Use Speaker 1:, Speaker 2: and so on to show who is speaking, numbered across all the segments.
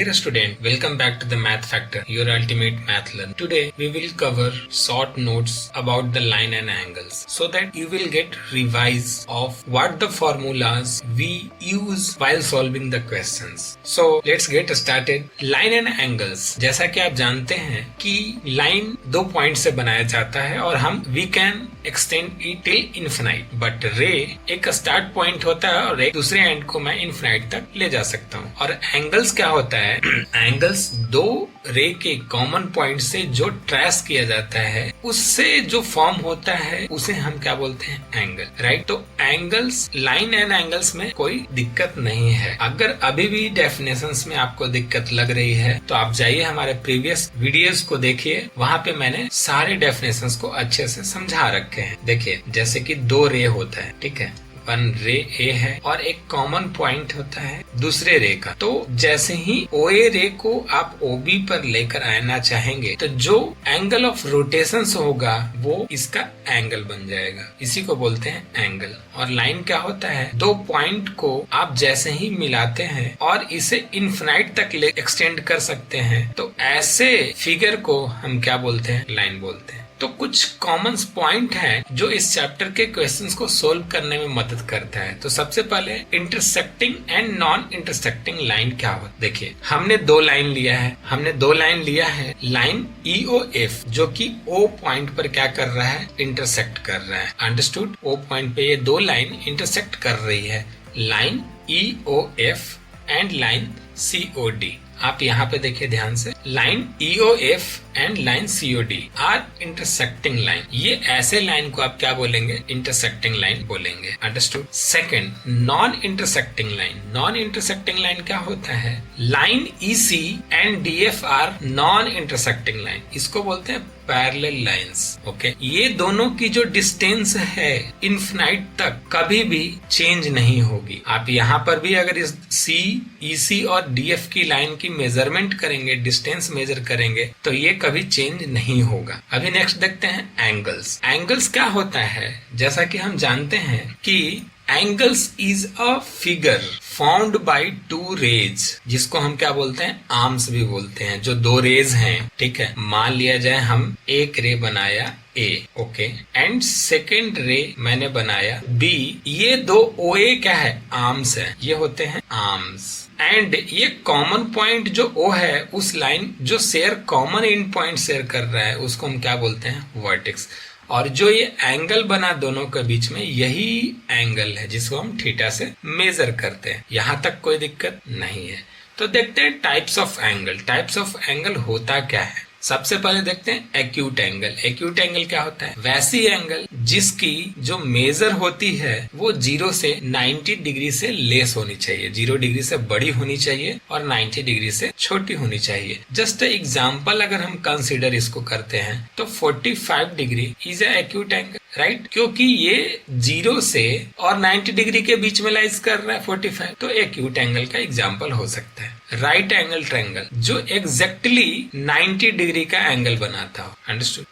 Speaker 1: dear student, welcome back to the Math Factor, your ultimate math learner. Today we will cover short notes about the line and angles so that you will get revise of what the formulas we use while solving the questions. So let's get started. Line and angles, जैसा कि आप जानते हैं कि line दो point से बनाया जाता है और हम we can extend it till infinite, but रे एक स्टार्ट पॉइंट होता है और एक दूसरे एंड को मैं इन्फिनाइट तक ले जा सकता हूँ। और एंगल्स क्या होता है? एंगल्स दो रे के कॉमन पॉइंट से जो ट्रेस किया जाता है उससे जो फॉर्म होता है उसे हम क्या बोलते हैं? Angle, right? तो एंगल्स, लाइन एंड एंगल्स में कोई दिक्कत नहीं है। अगर अभी भी डेफिनेशंस में आपको दिक्कत लग रही है तो आप जाइए हमारे प्रीवियस वीडियोस को देखिए, वहाँ पे मैंने सारे डेफिनेशंस को अच्छे से समझा रखे हैं। देखिए जैसे कि दो रे होता है, ठीक है, वन रे ए है और एक कॉमन पॉइंट होता है दूसरे रे का। तो जैसे ही ओ ए रे को आप ओ बी पर लेकर आना चाहेंगे तो जो एंगल ऑफ रोटेशन होगा वो इसका एंगल बन जाएगा, इसी को बोलते हैं एंगल। और लाइन क्या होता है? दो पॉइंट को आप जैसे ही मिलाते हैं और इसे इन्फिनाइट तक एक्सटेंड कर सकते हैं तो ऐसे फिगर को हम क्या बोलते हैं? लाइन बोलते हैं। तो कुछ कॉमन पॉइंट हैं जो इस चैप्टर के क्वेश्चंस को सोल्व करने में मदद करता है। तो सबसे पहले intersecting and non intersecting line क्या होता है? देखिए हमने दो लाइन लिया है, लाइन EOF जो कि O पॉइंट पर क्या कर रहा है? इंटरसेक्ट कर रहा है। अंडरस्टूड? O पॉइंट पे ये दो लाइन इंटरसेक्ट कर रही है, line EOF and line COD। आप यहाँ पे देखिए ध्यान से, line EOF and line COD are intersecting line. ये ऐसे लाइन को आप क्या बोलेंगे? इंटरसेक्टिंग लाइन बोलेंगे। Understood? Second, non intersecting line. Non intersecting line क्या होता है? Line EC and DF are non intersecting line, इसको बोलते हैं पैरेलल लाइंस। ओके, ये दोनों की जो डिस्टेंस है इन्फिनाइट तक कभी भी चेंज नहीं होगी। आप यहाँ पर भी अगर इस C, EC और DF की लाइन की मेजरमेंट करेंगे, डिस्टेंस मेजर करेंगे तो ये कभी चेंज नहीं होगा। अभी नेक्स्ट देखते हैं एंगल्स। एंगल्स क्या होता है? जैसा कि हम जानते हैं कि angles is a figure found by two rays, जिसको हम क्या बोलते हैं? आर्म्स भी बोलते हैं। जो दो रेज हैं, ठीक है, मान लिया जाए हम एक रे बनाया A, ओके, एंड सेकेंड रे मैंने बनाया B। ये दो OA क्या है? आर्म्स है, ये होते हैं आर्म्स। एंड ये कॉमन पॉइंट जो O है, उस लाइन जो share common and point share कर रहा है उसको हम क्या बोलते हैं? वर्टेक्स। और जो ये एंगल बना दोनों के बीच में, यही एंगल है जिसको हम थीटा से मेजर करते हैं। यहाँ तक कोई दिक्कत नहीं है। तो देखते हैं types of angle. Types of angle होता क्या है? सबसे पहले देखते हैं एक्यूट एंगल। एक्यूट एंगल क्या होता है? वैसी एंगल जिसकी जो मेजर होती है वो 0 से 90 डिग्री से लेस होनी चाहिए, 0 डिग्री से बड़ी होनी चाहिए और 90 डिग्री से छोटी होनी चाहिए। जस्ट एग्जांपल अगर हम कंसीडर इसको करते हैं तो 45 degree is a acute angle, right? क्योंकि ये 0 से और 90 डिग्री के बीच में लाइज कर रहा है 45, तो एक्यूट एंगल का एग्जांपल हो सकता है। राइट एंगल ट्रायंगल जो एग्जैक्टली 90 डिग्री का एंगल बनाता हो। अंडरस्टूड?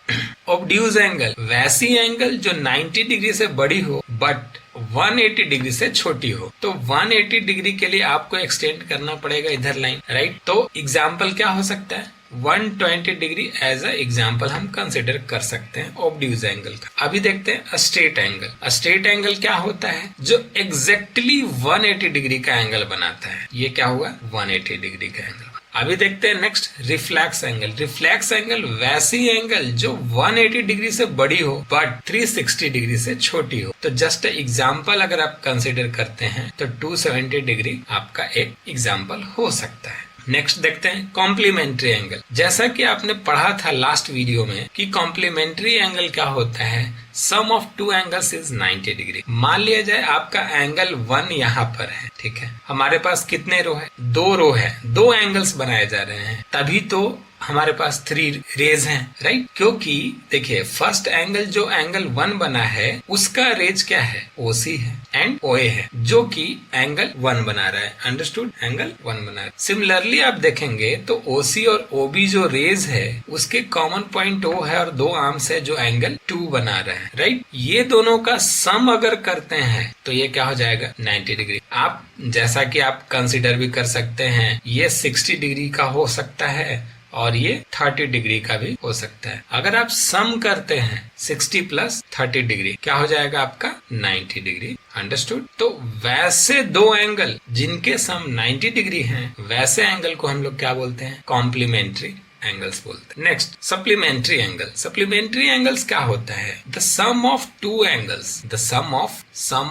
Speaker 1: ऑब्ट्यूज एंगल, वैसी एंगल जो 90 डिग्री से बड़ी हो बट 180 डिग्री से छोटी हो। तो 180 डिग्री के लिए आपको एक्सटेंड करना पड़ेगा इधर लाइन, राइट? तो एग्जाम्पल क्या हो सकता है? 120 डिग्री एज अ एग्जाम्पल हम कंसिडर कर सकते हैं ऑब्ट्यूज एंगल का। अभी देखते हैं स्ट्रेट एंगल। स्ट्रेट एंगल क्या होता है? जो एग्जैक्टली 180 डिग्री का एंगल बनाता है। ये क्या हुआ? 180 डिग्री का एंगल। अभी देखते हैं next reflex angle. Reflex angle वैसी एंगल जो 180 डिग्री से बड़ी हो बट 360 डिग्री से छोटी हो। तो जस्ट एग्जाम्पल अगर आप कंसिडर करते हैं तो 270 डिग्री आपका एक एग्जाम्पल हो सकता है। नेक्स्ट देखते हैं कॉम्प्लीमेंट्री एंगल। जैसा कि आपने पढ़ा था लास्ट वीडियो में कि कॉम्प्लीमेंट्री एंगल क्या होता है? Sum of two angles is 90 degree. मान लिया जाए आपका एंगल 1 यहाँ पर है, ठीक है, हमारे पास कितने रो है? 2 रो है, 2 एंगल्स बनाए जा रहे हैं, तभी तो हमारे पास 3 रेज हैं, राइट? क्योंकि देखिए फर्स्ट एंगल जो एंगल 1 बना है उसका रेज क्या है? OC है एंड OA है, जो कि एंगल 1 बना रहा है। अंडरस्टूड? एंगल 1 बना रहा है। सिमिलरली आप देखेंगे तो OC और OB जो रेज है उसके कॉमन पॉइंट O है और 2 आर्म्स है जो एंगल 2 बना रहा है, राइट? ये दोनों का सम अगर करते हैं तो ये क्या हो जाएगा? 90 डिग्री। आप जैसा कि आप कंसिडर भी कर सकते हैं, ये 60 डिग्री का हो सकता है और ये 30 डिग्री का भी हो सकता है। अगर आप सम करते हैं 60 प्लस 30 डिग्री, क्या हो जाएगा आपका? 90 डिग्री। अंडरस्टूड? तो वैसे 2 एंगल जिनके सम 90 डिग्री हैं, वैसे एंगल को हम लोग क्या बोलते हैं? कॉम्प्लीमेंट्री एंगल्स बोलते हैं। Next, supplementary angle. Supplementary angles क्या होता है? The sum of 2 angles, the sum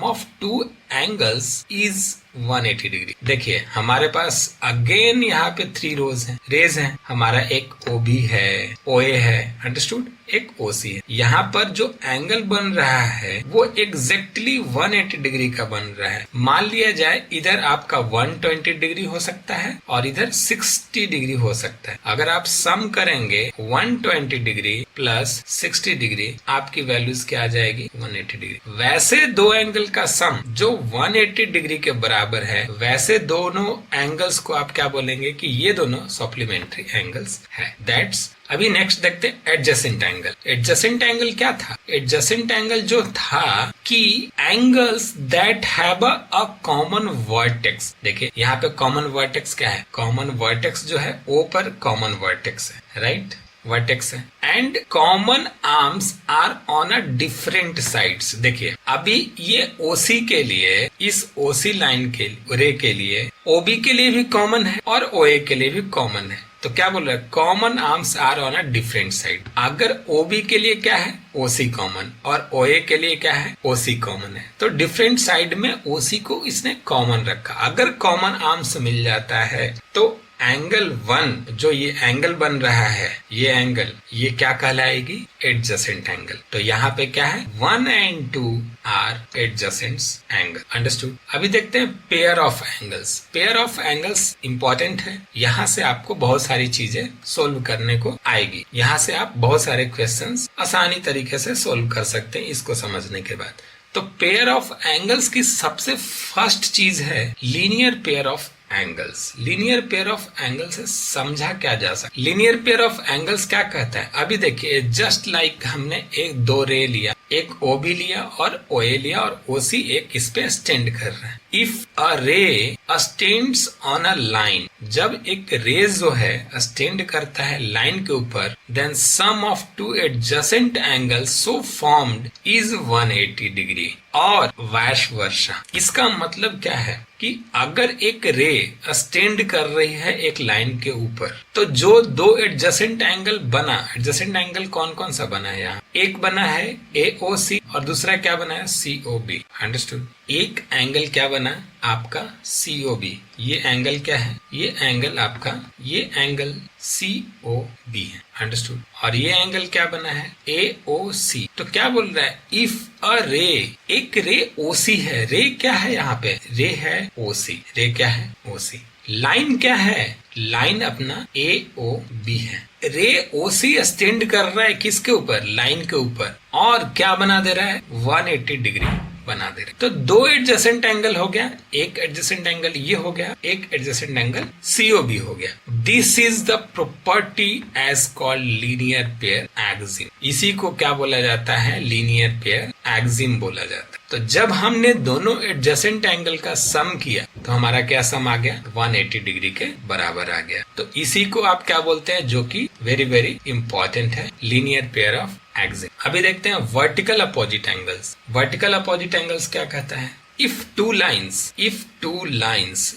Speaker 1: of 2 angles is 180 degree. देखिए हमारे पास अगेन यहाँ पे 3 रेज हैं। हमारा एक OB है, OA है, अंडरस्टूड? एक OC है। यहाँ पर जो एंगल बन रहा है वो एग्जैक्टली 180 डिग्री का बन रहा है। मान लिया जाए इधर आपका 120 डिग्री हो सकता है और इधर 60 डिग्री हो सकता है। अगर आप सम करेंगे 120 डिग्री प्लस 60 डिग्री, आपकी वैल्यूज क्या आ जाएगी? 180 डिग्री। वैसे 2 एंगल का सम जो 180 डिग्री के बराबर है, वैसे दोनों एंगल्स को आप क्या बोलेंगे कि ये दोनों सप्लीमेंट्री एंगल्स है। दैट्स। अभी नेक्स्ट देखते हैं एडजेसेंट एंगल। एडजेसेंट एंगल क्या था? एडजेसेंट एंगल जो था कि angles that have a common vertex. देखिए यहाँ पे कॉमन वर्टेक्स क्या है? कॉमन वर्टेक्स जो है O पर कॉमन वर्टेक्स है, राइट? वर्टेक्स है and common arms are on a different sides. देखिए अभी ये OC के लिए, इस OC लाइन के रे के लिए OB के लिए भी कॉमन है और OA के लिए भी कॉमन है। तो क्या बोल रहा है? Common arms are on a different side. अगर OB के लिए क्या है? OC कॉमन, और OA के लिए क्या है? OC कॉमन है। तो डिफरेंट साइड में OC को इसने कॉमन रखा। अगर कॉमन आर्म्स मिल जाता है तो एंगल 1 जो ये एंगल बन रहा है, ये एंगल, ये क्या कहलाएगी? Adjacent angle. तो यहाँ पे क्या है? 1 and 2 are adjacent angle. Understood? अभी देखते हैं pair of angles. Pair of angles important है। यहाँ से आपको बहुत सारी चीजें सोल्व करने को आएगी। यहाँ से आप बहुत सारे क्वेश्चंस आसानी तरीके से सोल्व कर सकते हैं इसको समझने के बाद। तो पेयर ऑफ एंगल्स की सबसे फर्स्ट चीज है linear pair of angles. Linear pair of angles से समझा क्या जा सकता? लीनियर पेयर ऑफ एंगल्स क्या कहता है? अभी देखिए जस्ट लाइक हमने एक 2 रे लिया, एक OB लिया और OA लिया और OC एक इस पे स्टैंड कर रहा है। इफ अ रे स्टैंड्स ऑन अ लाइन, जब एक रे जो है स्टैंड करता है लाइन के ऊपर, then sum of 2 adjacent angles so formed is 180 degree और वाइस वर्सा। इसका मतलब क्या है कि अगर एक रे स्टैंड कर रही है एक लाइन के ऊपर, तो जो 2 एडजेसेंट एंगल बना, एडजेसेंट एंगल कौन कौन सा बना है? यहाँ एक बना है AOC और दूसरा क्या बना है? COB। अंडरस्टूड? एक एंगल क्या बना? आपका COB। ये एंगल क्या है? ये एंगल आपका, ये एंगल COB है। अंडरस्टूड? और ये एंगल क्या बना है? AOC। तो क्या बोल रहा है? इफ अ रे, एक रे OC है। रे क्या है यहाँ पे? रे है OC। रे क्या है? OC। लाइन क्या है? लाइन अपना AOB है। रे OC स्टैंड कर रहा है किसके ऊपर? लाइन के ऊपर। और क्या बना दे रहा है? 180 डिग्री बना दे रहे। तो 2 एडजेसेंट एंगल हो गया, एक एडजेसेंट एंगल ये हो गया, एक एडजेसेंट एंगल COB हो गया। This is the property as called linear pair axiom. इसी को क्या बोला जाता है? लीनियर पेयर एक्सिम बोला जाता है। तो जब हमने दोनों एडजेसेंट एंगल का सम किया तो हमारा क्या सम आ गया? 180 डिग्री के बराबर आ गया। तो इसी को आप क्या बोलते हैं, जो कि वेरी वेरी इंपॉर्टेंट है, लीनियर पेयर ऑफ एक्सिम। अभी देखते हैं vertical opposite angles. Vertical opposite angles क्या कहता है? इफ टू लाइन्स,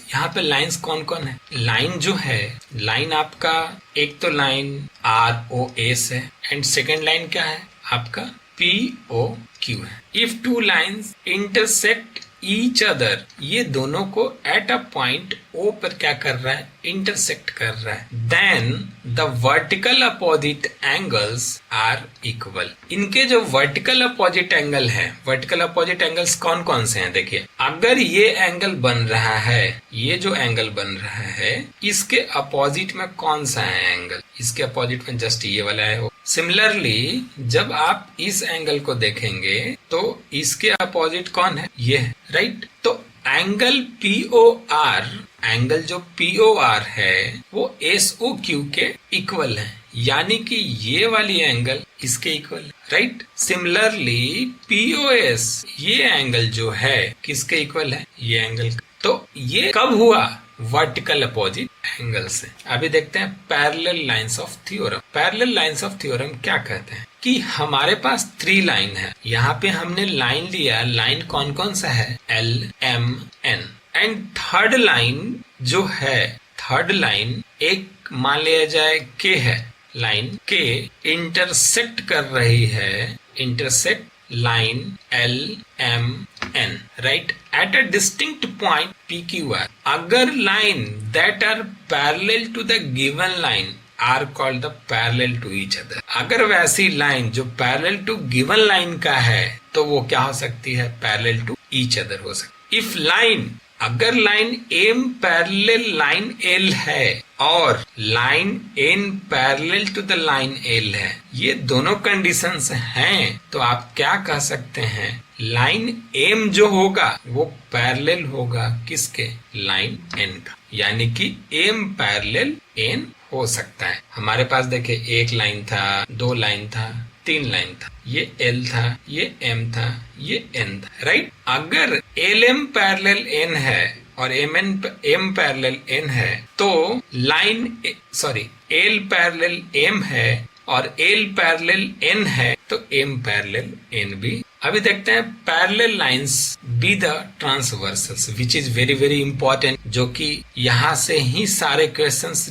Speaker 1: यहाँ पे लाइन्स कौन कौन है? लाइन जो है, लाइन आपका एक तो लाइन ROS है एंड सेकेंड लाइन क्या है? आपका POQ है। If two lines intersect each other, ये दोनों को एट अ पॉइंट ओ पर क्या कर रहा है, इंटरसेक्ट कर रहा है, then the vertical opposite angles are equal. इनके जो वर्टिकल अपोजिट एंगल है, वर्टिकल अपोजिट एंगल्स कौन कौन से हैं, देखिए अगर ये एंगल बन रहा है, ये जो एंगल बन रहा है, इसके अपोजिट में कौन सा है एंगल, इसके अपोजिट में जस्ट ये वाला है। सिमिलरली जब आप इस एंगल को देखेंगे तो इसके अपोजिट कौन है, ये है, राइट। तो एंगल POR, एंगल जो POR है वो SOQ के इक्वल है, यानी कि ये वाली एंगल इसके इक्वल है, राइट। सिमिलरली POS, ये एंगल जो है किसके इक्वल है, ये एंगल। तो ये कब हुआ, वर्टिकल अपोजिट एंगल से। अभी देखते हैं parallel lines of theorem. Parallel lines of theorem क्या कहते हैं कि हमारे पास 3 लाइन है, यहाँ पे हमने लाइन लिया, लाइन कौन कौन सा है, L, M, N, and third line जो है, थर्ड लाइन एक मान लिया जाए K है, लाइन K इंटरसेक्ट कर रही है, intersect line L, M, N, right, at a distinct point PQR. अगर line that are parallel to the given line are called the parallel to each other. अगर वैसी line जो parallel to given line का है तो वो क्या हो सकती है, parallel to each other हो सकती। If line, अगर line M parallel line L है और line N parallel to the line L है, ये दोनों कंडीशंस हैं, तो आप क्या कह सकते हैं, लाइन M जो होगा वो पैरेलल होगा किसके, लाइन N का, यानी कि M पैरेलल N हो सकता है। हमारे पास देखिए एक लाइन था, 2 लाइन था, 3 लाइन था, ये L था, ये M था, ये N था, राइट। अगर LM पैरेलल N है और M पैरेलल N है तो लाइन L पैरेलल M है और L पैरेलल N है तो M पैरेलल N भी। अभी देखते हैं parallel lines by the transversals, which is very very important, जो कि यहाँ से ही सारे क्वेश्चंस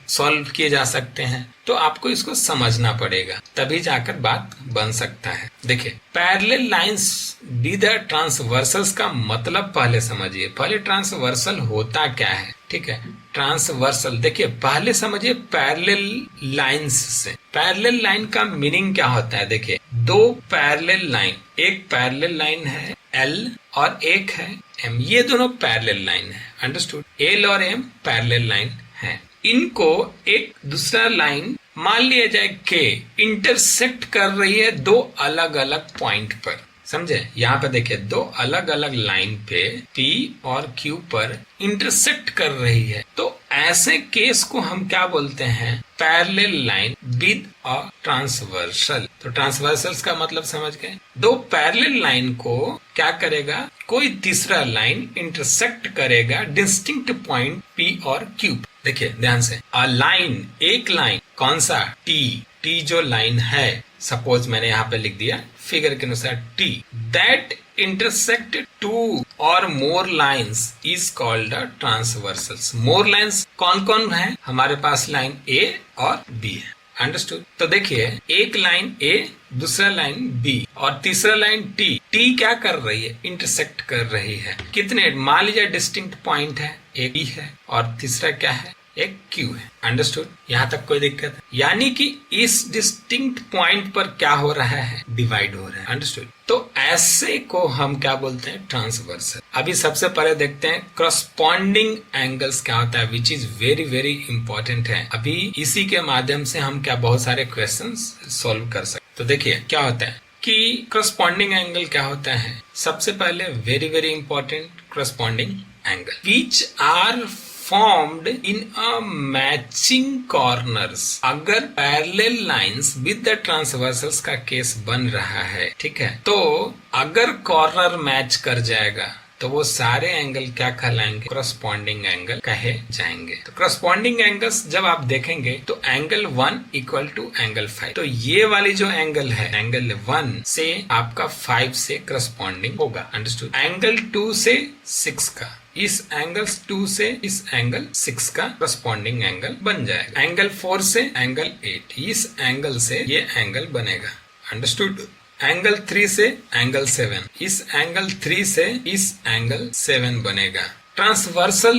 Speaker 1: सॉल्व किए जा सकते हैं। तो आपको इसको समझना पड़ेगा, तभी जाकर बात बन सकता है। देखिए parallel lines by the transversals का मतलब पहले समझिए, पहले ट्रांसवर्सल होता क्या है, ठीक है। ट्रांसवर्सल देखिए पहले समझिए पैरेलल लाइंस से, पैरेलल लाइन का मीनिंग क्या होता है, देखिए 2 पैरेलल लाइन, एक पैरेलल लाइन है L और एक है M, ये दोनों पैरेलल लाइन है, अंडरस्टूड। L और M पैरेलल लाइन है, इनको एक दूसरा लाइन मान लिया जाए K इंटरसेक्ट कर रही है 2 अलग अलग पॉइंट पर, समझे। यहाँ पे देखिए 2 अलग अलग लाइन पे P और Q पर इंटरसेक्ट कर रही है, तो ऐसे केस को हम क्या बोलते हैं, parallel line with a transversal. तो ट्रांसवर्सल्स का मतलब समझ गए, 2 पैरेलल लाइन को क्या करेगा, कोई तीसरा लाइन इंटरसेक्ट करेगा डिस्टिंक्ट पॉइंट P और Q। देखिए ध्यान से, अ लाइन, एक लाइन कौन सा, T जो लाइन है, सपोज मैंने यहाँ पे लिख दिया फिगर के अनुसार T, that intersect 2 or more lines is called a transversals. More lines कौन कौन है, हमारे पास लाइन A और B है, अंडरस्टूड। तो देखिए एक लाइन A, दूसरा लाइन B और तीसरा लाइन T क्या कर रही है, इंटरसेक्ट कर रही है, कितने, मान लीजिए डिस्टिंक्ट पॉइंट है, एक E है और तीसरा क्या है, एक Q है, अंडरस्टूड। यहाँ तक कोई दिक्कत है, यानी कि इस डिस्टिंक्ट पॉइंट पर क्या हो रहा है, डिवाइड हो रहा है, अंडरस्टूड। तो ऐसे को हम क्या बोलते हैं, ट्रांसवर्सल। अभी सबसे पहले देखते हैं करस्पॉन्डिंग एंगल्स क्या होता है, विच इज वेरी वेरी इंपॉर्टेंट है। अभी इसी के माध्यम से हम क्या बहुत सारे क्वेश्चंस सॉल्व कर सकते। तो देखिए क्या होता है कि करस्पॉन्डिंग एंगल क्या होता है, सबसे पहले very very important, corresponding angle which are formed in a matching corners। अगर parallel lines with the transversals का केस बन रहा है, ठीक है, तो अगर कॉर्नर मैच कर जाएगा तो वो सारे एंगल क्या कहलाएंगे, करस्पॉन्डिंग एंगल कहे जाएंगे। तो करस्पॉन्डिंग एंगल्स जब आप देखेंगे तो एंगल 1 इक्वल टू एंगल 5, तो ये वाली जो एंगल है, एंगल 1 से आपका 5 से करस्पॉन्डिंग होगा, अंडरस्टूड। एंगल 2 से 6 का, इस एंगल 2 से इस एंगल 6 का करस्पॉन्डिंग एंगल बन जाएगा। एंगल 4 से एंगल 8, इस एंगल से ये एंगल बनेगा, अंडरस्टूड। एंगल 3 से एंगल 7, इस एंगल 3 से इस एंगल 7 बनेगा। Transversal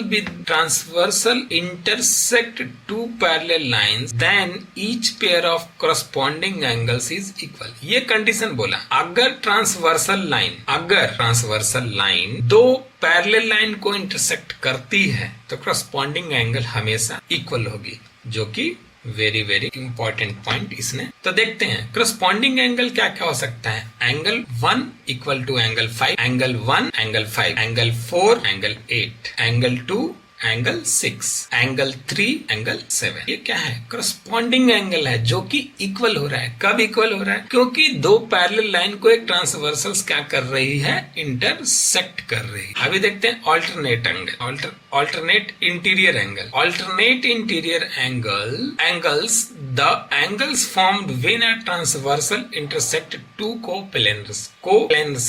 Speaker 1: intersect two parallel lines, then each pair of corresponding angles is equal। ये कंडीशन बोला, अगर ट्रांसवर्सल लाइन दो पैरेलल लाइन को इंटरसेक्ट करती है तो करस्पॉन्डिंग एंगल हमेशा इक्वल होगी, जो कि वेरी वेरी इंपॉर्टेंट पॉइंट इसने। तो देखते हैं करस्पॉन्डिंग एंगल क्या क्या हो सकता है। Angle 1 equal to angle 5, angle 1 angle 5, angle 4 angle 8, angle 2 angle 6, angle 3 angle 7। ये क्या है? करस्पॉन्डिंग एंगल है जो कि इक्वल हो रहा है। कब इक्वल हो रहा है? क्योंकि दो पैरेलल लाइन को एक ट्रांसवर्सल्स क्या कर रही है? इंटरसेक्ट कर रही है। अभी देखते हैं alternate angle, alternate interior angle. Alternate interior angles the angles formed when a transversal intersect two coplanar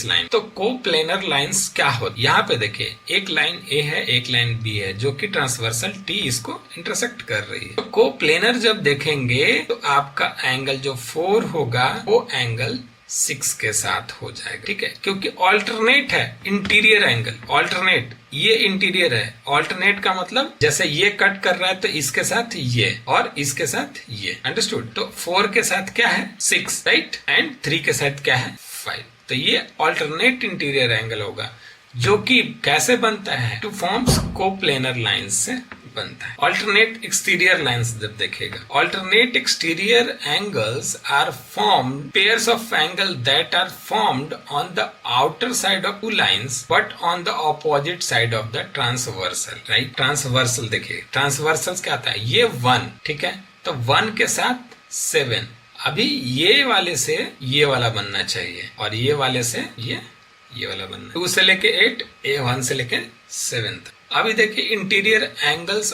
Speaker 1: line। तो coplanar lines क्या होती? यहाँ पे देखिए, एक लाइन A है, एक लाइन B है, जो कि ट्रांसवर्सल T इसको इंटरसेक्ट कर रही है। तो कोप्लेनर जब देखेंगे तो आपका एंगल जो 4 होगा वो एंगल 6 के साथ हो जाएगा, ठीक है, क्योंकि ऑल्टरनेट है इंटीरियर एंगल। ऑल्टरनेट, ये इंटीरियर है, ऑल्टरनेट का मतलब जैसे ये कट कर रहा है तो इसके साथ ये और इसके साथ ये, अंडरस्टूड। तो 4 के साथ क्या है? 6, राइट, एंड 3 के साथ क्या है? 5। तो ये ऑल्टरनेट इंटीरियर एंगल होगा, जो कि कैसे बनता है? टू फॉर्म्स कोप्लेनर लाइंस से बनता है। ऑल्टरनेट एक्सटीरियर लाइंस जब देखेगा, alternate exterior angles are formed pairs of angle that are formed on the outer side of two lines but on the opposite side of the transversal, right. Transversal देखिए, transversal क्या आता है? ये 1, ठीक है, तो 1 के साथ 7। अभी ये वाले से ये वाला बनना चाहिए और ये वाले से ये वाला बनना। 2 से लेके 8, 1 से लेके 7 तक। अभी देखिए interior angles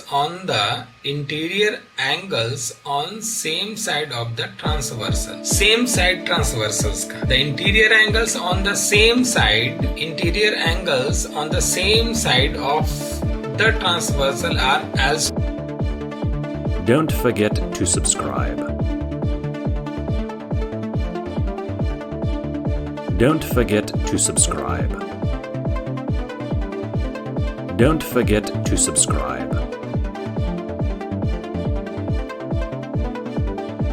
Speaker 1: on same side of the transversal, same side transversals का। The interior angles on the same side, interior angles on the same side of the transversal are as.
Speaker 2: Don't forget to subscribe. Don't forget to subscribe. Don't forget to subscribe.